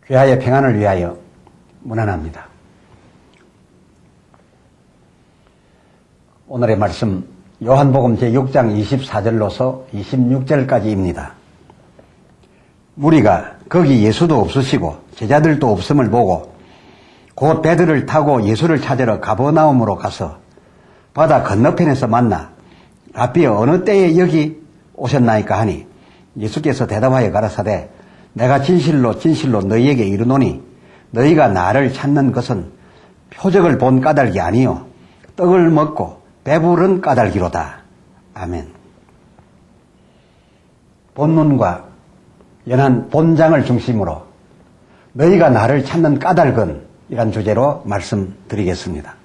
귀하의 평안을 위하여 문안합니다. 오늘의 말씀 요한복음 제6장 24절로서 26절까지입니다. 무리가 거기 예수도 없으시고 제자들도 없음을 보고 곧 배들을 타고 예수를 찾으러 가버나움으로 가서 바다 건너편에서 만나 라삐여 어느 때에 여기 오셨나이까 하니 예수께서 대답하여 가라사대 내가 진실로 진실로 너희에게 이르노니 너희가 나를 찾는 것은 표적을 본 까닭이 아니요 떡을 먹고 배부른 까닭이로다. 아멘. 본문과 연한 본장을 중심으로 너희가 나를 찾는 까닭은 이란 주제로 말씀드리겠습니다.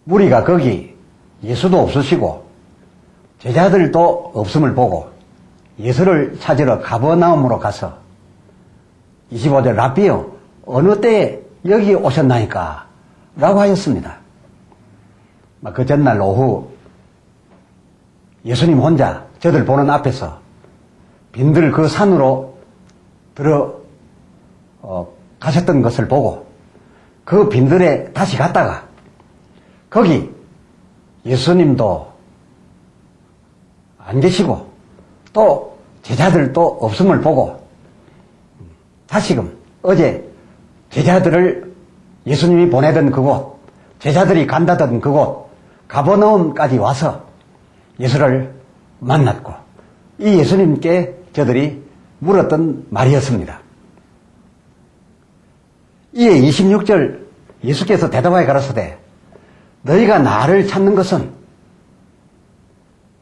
무리가 거기 예수도 없으시고 제자들도 없음을 보고 예수를 찾으러 가버나움으로 가서 25절 라삐여 어느 때에 여기 오셨나이까 라고 하였습니다. 그 전날 오후 예수님 혼자 저들 보는 앞에서 빈들 그 산으로 가셨던 것을 보고 그 빈들에 다시 갔다가 거기 예수님도 안 계시고 또 제자들도 없음을 보고 다시금 어제 제자들을 예수님이 보내던 그곳, 제자들이 간다던 그곳 가버나움까지 와서 예수를 만났고 이 예수님께 저들이 물었던 말이었습니다. 이에 26절 예수께서 대답하여 가라사대 너희가 나를 찾는 것은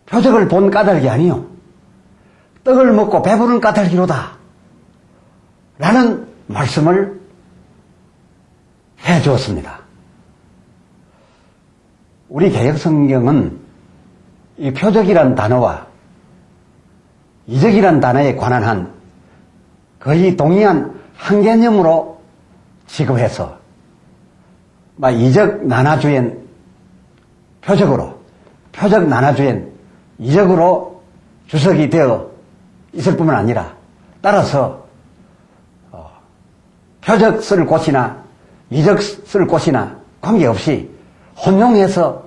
표적을 본 까닭이 아니요 떡을 먹고 배부른 까닭이로다 라는 말씀을 해주었습니다. 우리 개역성경은 이 표적이란 단어와 이적이란 단어에 관한 한 거의 동의한 한 개념으로 취급해서 이적 난화주엔 표적으로, 표적 난화주엔 이적으로 주석이 되어 있을 뿐만 아니라 따라서 표적 쓸 곳이나 이적 쓸 곳이나 관계없이 혼용해서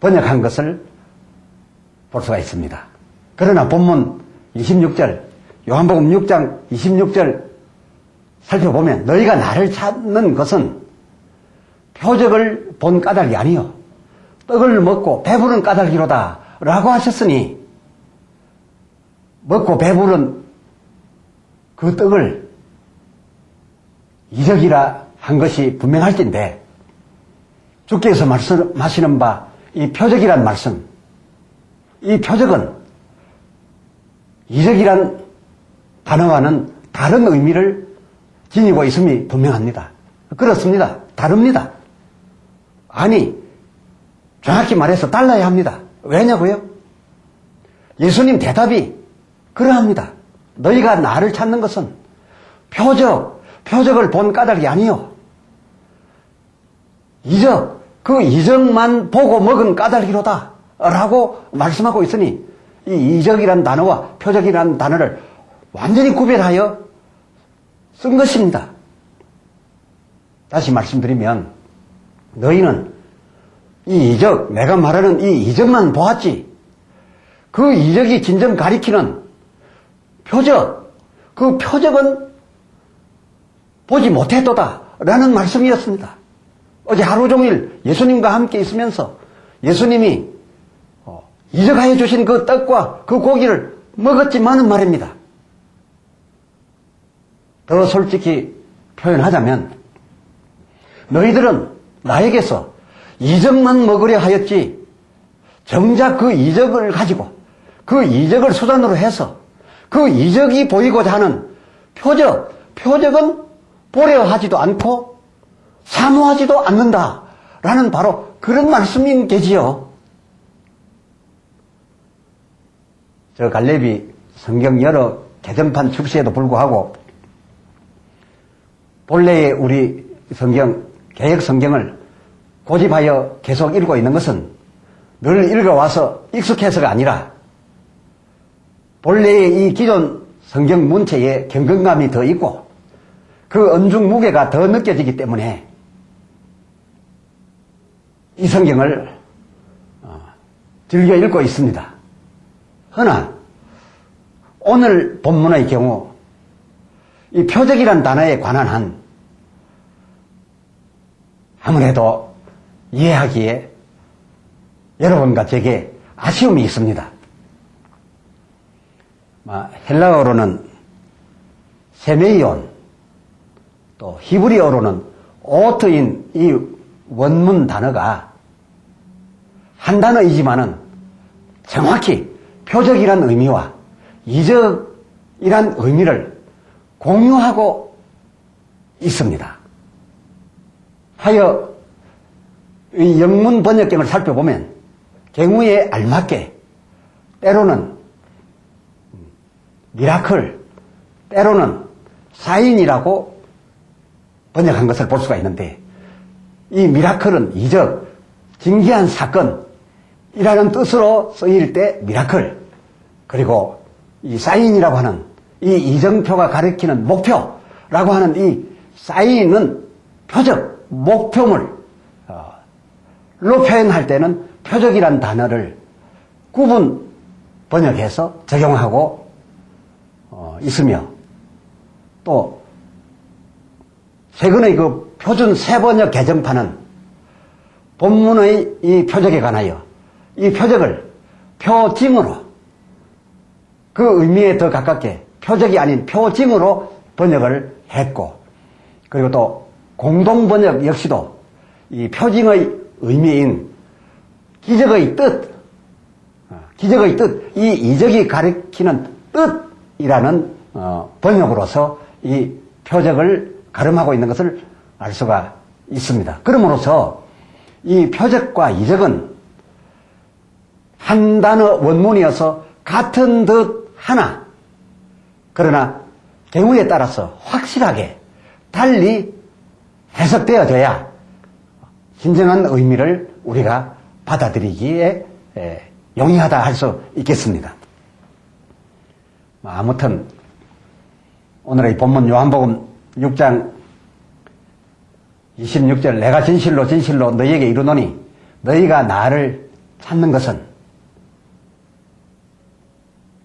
번역한 것을 볼 수가 있습니다. 그러나 본문 26절 요한복음 6장 26절 살펴보면 너희가 나를 찾는 것은 표적을 본 까닭이 아니요 떡을 먹고 배부른 까닭이로다 라고 하셨으니 먹고 배부른 그 떡을 이적이라 한 것이 분명할진데 주께서 말씀하시는 바 이 표적이란 말씀, 이 표적은 이적이란 단어와는 다른 의미를 지니고 있음이 분명합니다. 그렇습니다. 다릅니다. 아니, 정확히 말해서 달라야 합니다. 왜냐고요? 예수님 대답이 그러합니다. 너희가 나를 찾는 것은 표적을 본 까닭이 아니요 이적, 그 이적만 보고 먹은 까닭이로다 라고 말씀하고 있으니 이 이적이란 단어와 표적이란 단어를 완전히 구별하여 쓴 것입니다. 다시 말씀드리면 너희는 이 이적, 내가 말하는 이 이적만 보았지 그 이적이 진정 가리키는 표적, 그 표적은 보지 못했도다 라는 말씀이었습니다. 어제 하루 종일 예수님과 함께 있으면서 예수님이 이적하여 주신 그 떡과 그 고기를 먹었지만은 말입니다. 더 솔직히 표현하자면 너희들은 나에게서 이적만 먹으려 하였지 정작 그 이적을 가지고 그 이적을 수단으로 해서 그 이적이 보이고자 하는 표적은 보려 하지도 않고 사모하지도 않는다라는 바로 그런 말씀인 게지요. 저 갈렙이 성경 여러 개정판 출시에도 불구하고 본래의 우리 성경, 개역 성경을 고집하여 계속 읽고 있는 것은 늘 읽어와서 익숙해서가 아니라 본래의 이 기존 성경 문체에 경건감이 더 있고 그 언중 무게가 더 느껴지기 때문에 이 성경을 즐겨 읽고 있습니다. 허나 오늘 본문의 경우 이 표적이란 단어에 관한 한 아무래도 이해하기에 여러분과 제게 아쉬움이 있습니다. 헬라어로는 세메이온, 또 히브리어로는 오트인 이 원문 단어가 한 단어이지만은 정확히 표적이란 의미와 이적이란 의미를 공유하고 있습니다. 하여 이 영문 번역경을 살펴보면 경우에 알맞게 때로는 미라클, 때로는 사인이라고 번역한 것을 볼 수가 있는데 이 미라클은 이적, 진기한 사건이라는 뜻으로 쓰일 때 미라클, 그리고 이 사인이라고 하는 이 이정표가 가리키는 목표라고 하는 이 사인은 표적, 목표물로 표현할 때는 표적이란 단어를 구분 번역해서 적용하고 있으며 또 최근의 그 표준 새번역 개정판은 본문의 이 표적에 관하여 이 표적을 표징으로 그 의미에 더 가깝게 표적이 아닌 표징으로 번역을 했고 그리고 또 공동번역 역시도 이 표징의 의미인 기적의 뜻, 이 이적이 가리키는 뜻이라는 번역으로서 이 표적을 가름하고 있는 것을 알 수가 있습니다. 그러므로서 이 표적과 이적은 한 단어 원문이어서 같은 듯 하나, 그러나 경우에 따라서 확실하게 달리 해석되어져야 진정한 의미를 우리가 받아들이기에 용이하다 할 수 있겠습니다. 아무튼 오늘의 본문 요한복음 6장 26절 내가 진실로 진실로 너희에게 이르노니 너희가 나를 찾는 것은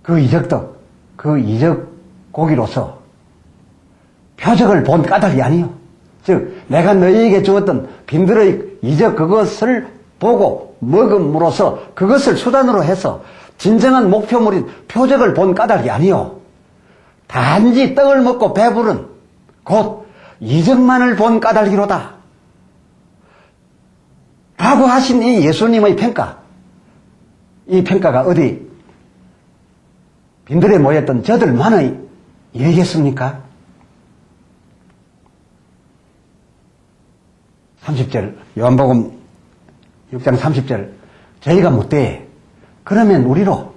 그 이적도 그 이적 고기로서 표적을 본 까닭이 아니요. 즉 내가 너희에게 주었던 빈들의 이적 그것을 보고 먹음으로써 그것을 수단으로 해서 진정한 목표물인 표적을 본 까닭이 아니요. 단지 떡을 먹고 배부른 곧 이적만을 본 까닭이로다. 라고 하신 이 예수님의 평가. 이 평가가 어디 빈들에 모였던 저들만의 일이겠습니까? 30절 요한복음 6장 30절 저희가 묻되 그러면 우리로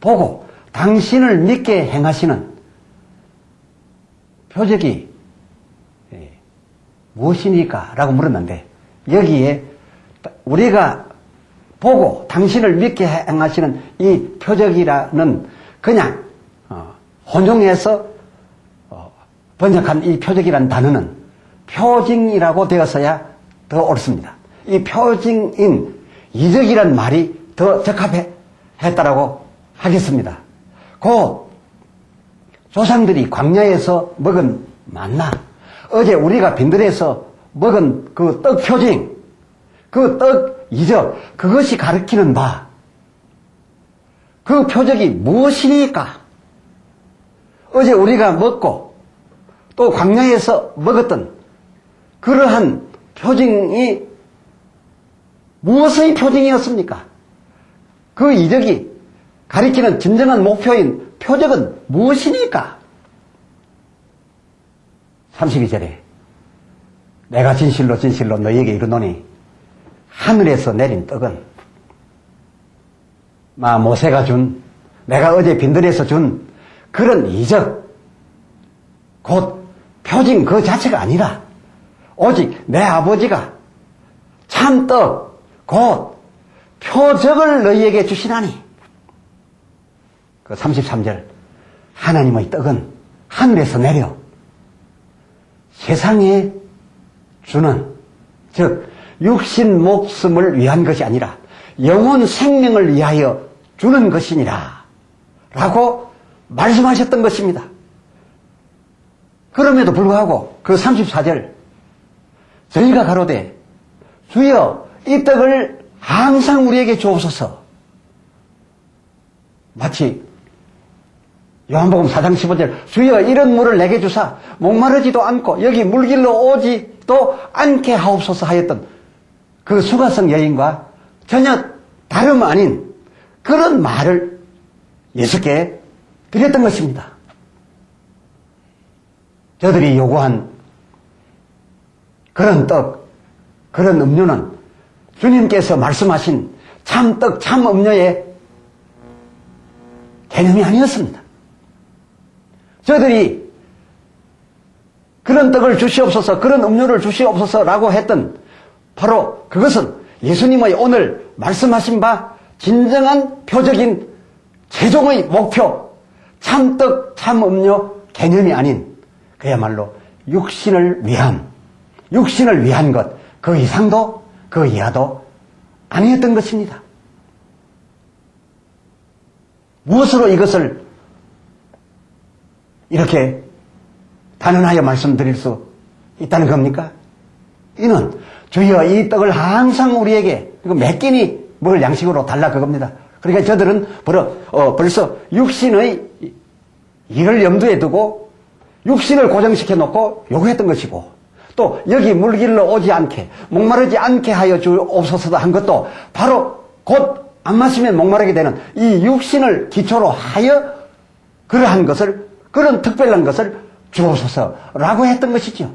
보고 당신을 믿게 행하시는 표적이 무엇이니까? 라고 물었는데 여기에 우리가 보고 당신을 믿게 행하시는 이 표적이라는 그냥 혼용해서 번역한 이 표적이라는 단어는 표징이라고 되었어야 더 옳습니다. 이 표징인 이적이란 말이 더 적합했다라고 하겠습니다. 곧 조상들이 광야에서 먹은 만나, 어제 우리가 빈들에서 먹은 그 떡 표징, 그 떡 이적, 그것이 가리키는 바, 그 표적이 무엇이니까? 어제 우리가 먹고 또 광야에서 먹었던 그러한 표징이 무엇의 표징이었습니까? 그 이적이 가리키는 진정한 목표인 표적은 무엇이니까? 32절에 내가 진실로 진실로 너희에게 이르노니 하늘에서 내린 떡은 모세가 준, 내가 어제 빈들에서 준 그런 이적, 곧 표징 그 자체가 아니라 오직 내 아버지가 참떡, 곧 표적을 너희에게 주시나니. 그 33절 하나님의 떡은 하늘에서 내려 세상에 주는, 즉 육신 목숨을 위한 것이 아니라 영혼 생명을 위하여 주는 것이니라 라고 말씀하셨던 것입니다. 그럼에도 불구하고 그 34절, 저희가 가로되 주여 이 떡을 항상 우리에게 주옵소서. 마치 요한복음 4장 15절, 주여 이런 물을 내게 주사 목마르지도 않고 여기 물길로 오지도 않게 하옵소서 하였던 그 수가성 여인과 전혀 다름 아닌 그런 말을 예수께 드렸던 것입니다. 저들이 요구한 그런 떡, 그런 음료는 주님께서 말씀하신 참떡, 참음료의 개념이 아니었습니다. 저들이 그런 떡을 주시옵소서, 그런 음료를 주시옵소서라고 했던 바로 그것은 예수님의 오늘 말씀하신 바 진정한 표적인 최종의 목표, 참떡, 참음료 개념이 아닌 그야말로 육신을 위한 것, 그 이상도 그 이하도 아니었던 것입니다. 무엇으로 이것을 이렇게 단언하여 말씀드릴 수 있다는 겁니까? 이는 주여 이 떡을 항상 우리에게 몇 끼니 먹을 양식으로 달라 그겁니다. 그러니까 저들은 벌써 육신의 일을 염두에 두고 육신을 고정시켜 놓고 요구했던 것이고, 또 여기 물길로 오지 않게 목마르지 않게 하여 주옵소서 한 것도 바로 곧 안 마시면 목마르게 되는 이 육신을 기초로 하여 그러한 것을, 그런 특별한 것을 주옵소서라고 했던 것이죠.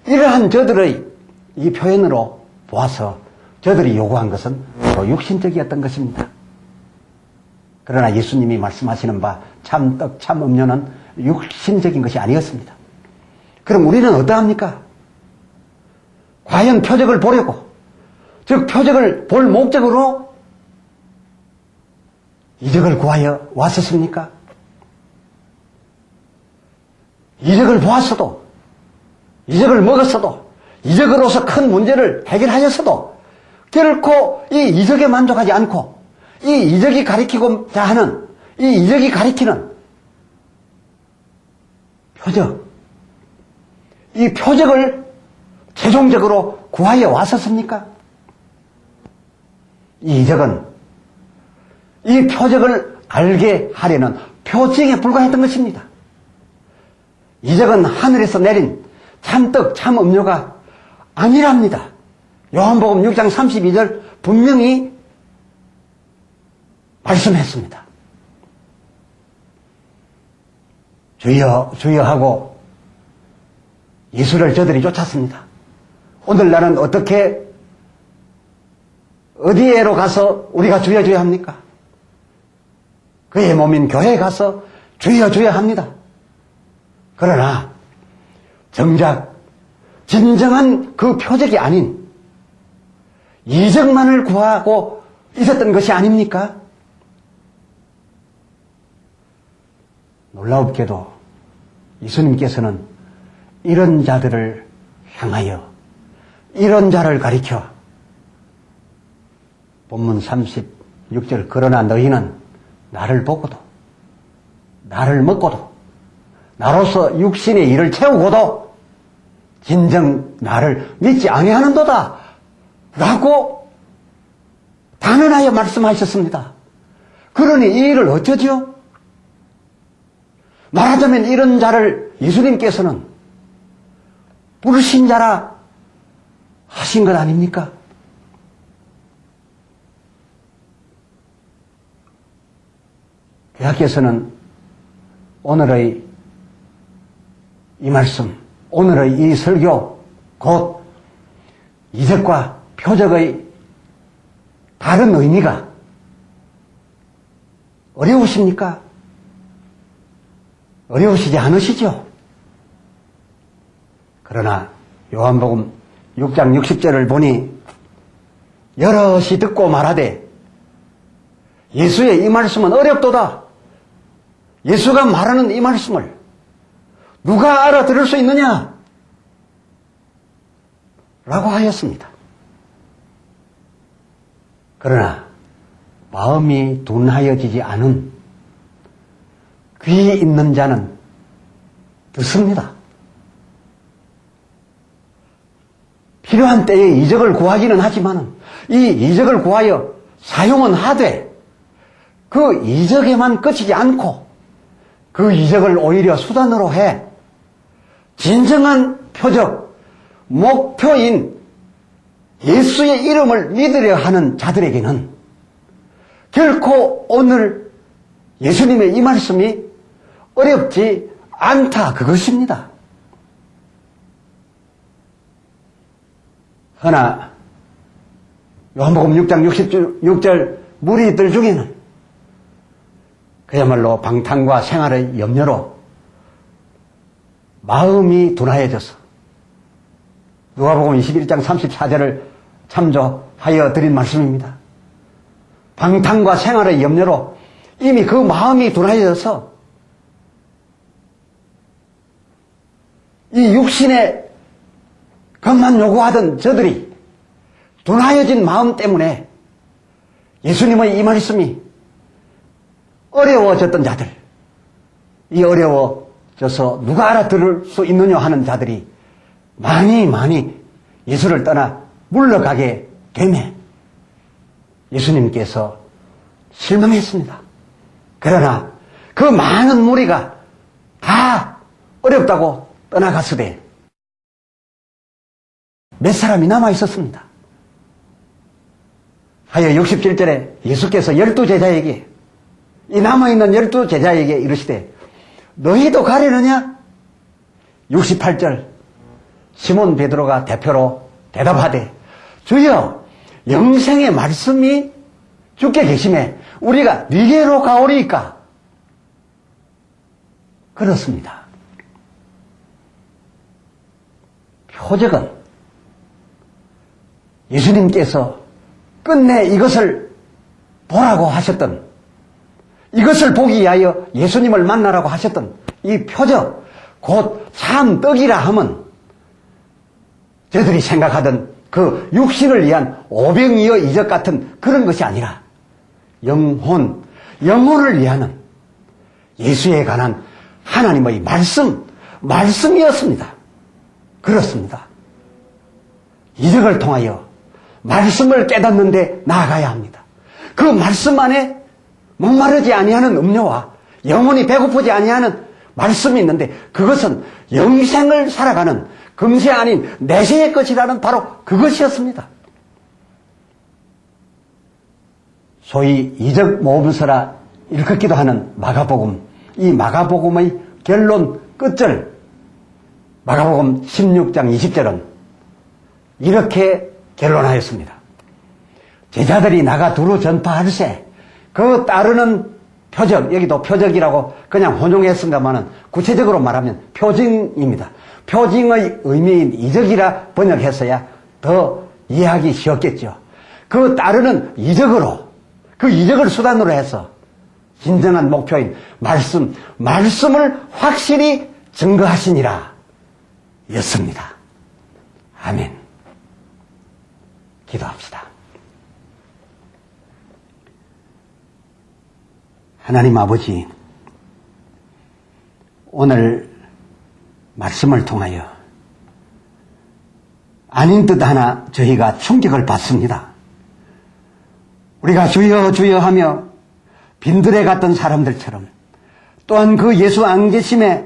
이러한 저들의 이 표현으로 보아서 저들이 요구한 것은 또 육신적이었던 것입니다. 그러나 예수님이 말씀하시는 바 참떡, 참음료는 육신적인 것이 아니었습니다. 그럼 우리는 어떠합니까? 과연 표적을 보려고, 즉 표적을 볼 목적으로 이적을 구하여 왔었습니까? 이적을 보았어도, 이적을 먹었어도, 이적으로서 큰 문제를 해결하였어도 결코 이 이적에 만족하지 않고 이 이적이 가리키고자 하는, 이 이적이 가리키는 표적, 이 표적을 최종적으로 구하여 왔었습니까? 이 이적은 이 표적을 알게 하려는 표징에 불과했던 것입니다. 이적은 하늘에서 내린 참떡, 참음료가 아니랍니다. 요한복음 6장 32절 분명히 말씀했습니다. 주여 주여 하고 예수를 저들이 쫓았습니다. 오늘날은 어떻게, 어디에로 가서 우리가 주여 주여 합니까? 그의 몸인 교회에 가서 주여 주여 합니다. 그러나 정작 진정한 그 표적이 아닌 이적만을 구하고 있었던 것이 아닙니까? 놀라웁게도 예수님께서는 이런 자들을 향하여, 이런 자를 가리켜 본문 36절, 그러나 너희는 나를 보고도, 나를 먹고도, 나로서 육신의 일을 채우고도 진정 나를 믿지 아니하는도다 라고 단언하여 말씀하셨습니다. 그러니 이 일을 어쩌죠? 말하자면 이런 자를 예수님께서는 불신자라 하신 것 아닙니까? 교회께서는 오늘의 이 말씀, 오늘의 이 설교, 곧 이적과 표적의 다른 의미가 어려우십니까? 어려우시지 않으시죠? 그러나 요한복음 6장 60절을 보니 여럿이 듣고 말하되 예수의 이 말씀은 어렵도다. 예수가 말하는 이 말씀을 누가 알아들을 수 있느냐? 라고 하였습니다. 그러나 마음이 둔하여지지 않은 귀 있는 자는 듣습니다. 필요한 때에 이적을 구하기는 하지만 이 이적을 구하여 사용은 하되 그 이적에만 그치지 않고 그 이적을 오히려 수단으로 해 진정한 표적, 목표인 예수의 이름을 믿으려 하는 자들에게는 결코 오늘 예수님의 이 말씀이 어렵지 않다, 그것입니다. 그러나 요한복음 6장 66절 무리들 중에는 그야말로 방탕과 생활의 염려로 마음이 둔하여져서 누가복음 21장 34절을 참조하여 드린 말씀입니다. 방탕과 생활의 염려로 이미 그 마음이 둔하여져서 이 육신의 것만 요구하던 저들이 둔하여진 마음 때문에 예수님의 이 말씀이 어려워졌던 자들, 이 어려워져서 누가 알아들을 수 있느냐 하는 자들이 많이 예수를 떠나 물러가게 되매 예수님께서 실망했습니다. 그러나 그 많은 무리가 다 어렵다고 떠나갔으되 몇 사람이 남아 있었습니다. 하여 67절에 예수께서 12제자에게 이 남아있는 12제자에게 이르시되 너희도 가려느냐? 68절 시몬 베드로가 대표로 대답하되 주여 영생의 말씀이 주께 계심에 우리가 네게로 가오리이까? 그렇습니다. 표적은 예수님께서 끝내 이것을 보라고 하셨던, 이것을 보기 위하여 예수님을 만나라고 하셨던 이 표적, 곧 참 떡이라 함은 저들이 생각하던 그 육신을 위한 오병이어 이적 같은 그런 것이 아니라 영혼을 위하는 예수에 관한 하나님의 말씀이었습니다. 그렇습니다. 이적을 통하여 말씀을 깨닫는데 나아가야 합니다. 그 말씀 안에 목마르지 아니하는 음료와 영혼이 배고프지 아니하는 말씀이 있는데 그것은 영생을 살아가는 금세 아닌 내세의 것이라는 바로 그것이었습니다. 소위 이적 모범서라 일컫기도 하는 마가복음, 이 마가복음의 결론 끝절 마가복음 16장 20절은 이렇게 결론하였습니다. 제자들이 나가 두루 전파할세 그 따르는 표적, 여기도 표적이라고 그냥 혼용했습니다만은 구체적으로 말하면 표징입니다. 표징의 의미인 이적이라 번역했어야 더 이해하기 쉬웠겠죠. 그 따르는 이적으로, 그 이적을 수단으로 해서 진정한 목표인 말씀을 확실히 증거하시니라 였습니다. 아멘. 기도합시다. 하나님 아버지, 오늘 말씀을 통하여 아닌 듯 하나 저희가 충격을 받습니다. 우리가 주여 주여 하며 빈들에 갔던 사람들처럼 또한 그 예수 안 계심에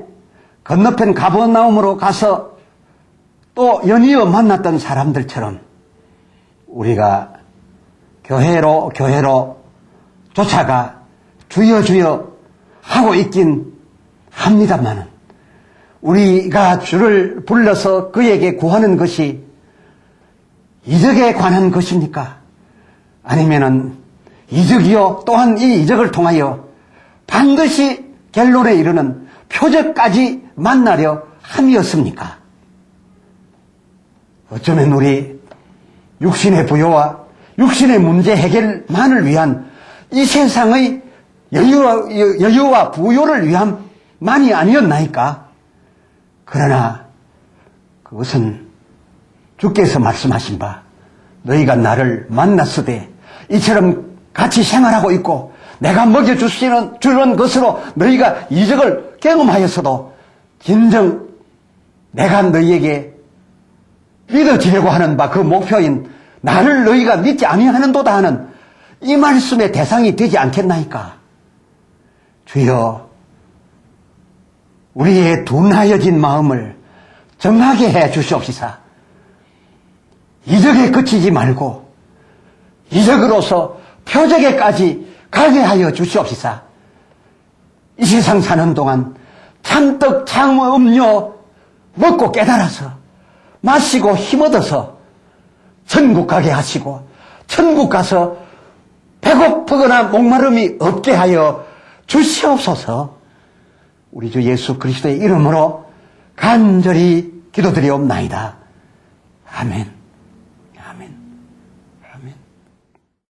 건너편 가버나움으로 가서 또 연이어 만났던 사람들처럼 우리가 교회로 쫓아가 주여 주여 하고 있긴 합니다만은 우리가 주를 불러서 그에게 구하는 것이 이적에 관한 것입니까? 아니면은 이적이요 또한 이 이적을 통하여 반드시 결론에 이르는 표적까지 만나려 함이었습니까? 어쩌면 우리 육신의 부요와 육신의 문제 해결만을 위한 이 세상의 여유와 부요를 위함만이 아니었나이까? 그러나 그것은 주께서 말씀하신 바 너희가 나를 만났으되 이처럼 같이 생활하고 있고 내가 먹여주는 것으로 너희가 이적을 경험하였어도 진정 내가 너희에게 믿어지려고 하는 바 그 목표인 나를 너희가 믿지 아니하는도다 하는 이 말씀의 대상이 되지 않겠나이까? 주여, 우리의 둔하여진 마음을 정하게 해 주시옵시사. 이적에 그치지 말고 이적으로서 표적에까지 가게 하여 주시옵시사. 이 세상 사는 동안 찬떡 창음료 먹고 깨달아서 마시고 힘얻어서 천국 가게 하시고 천국 가서 배고프거나 목마름이 없게 하여 주시옵소서. 우리 주 예수 그리스도의 이름으로 간절히 기도드리옵나이다. 아멘. 아멘. 아멘.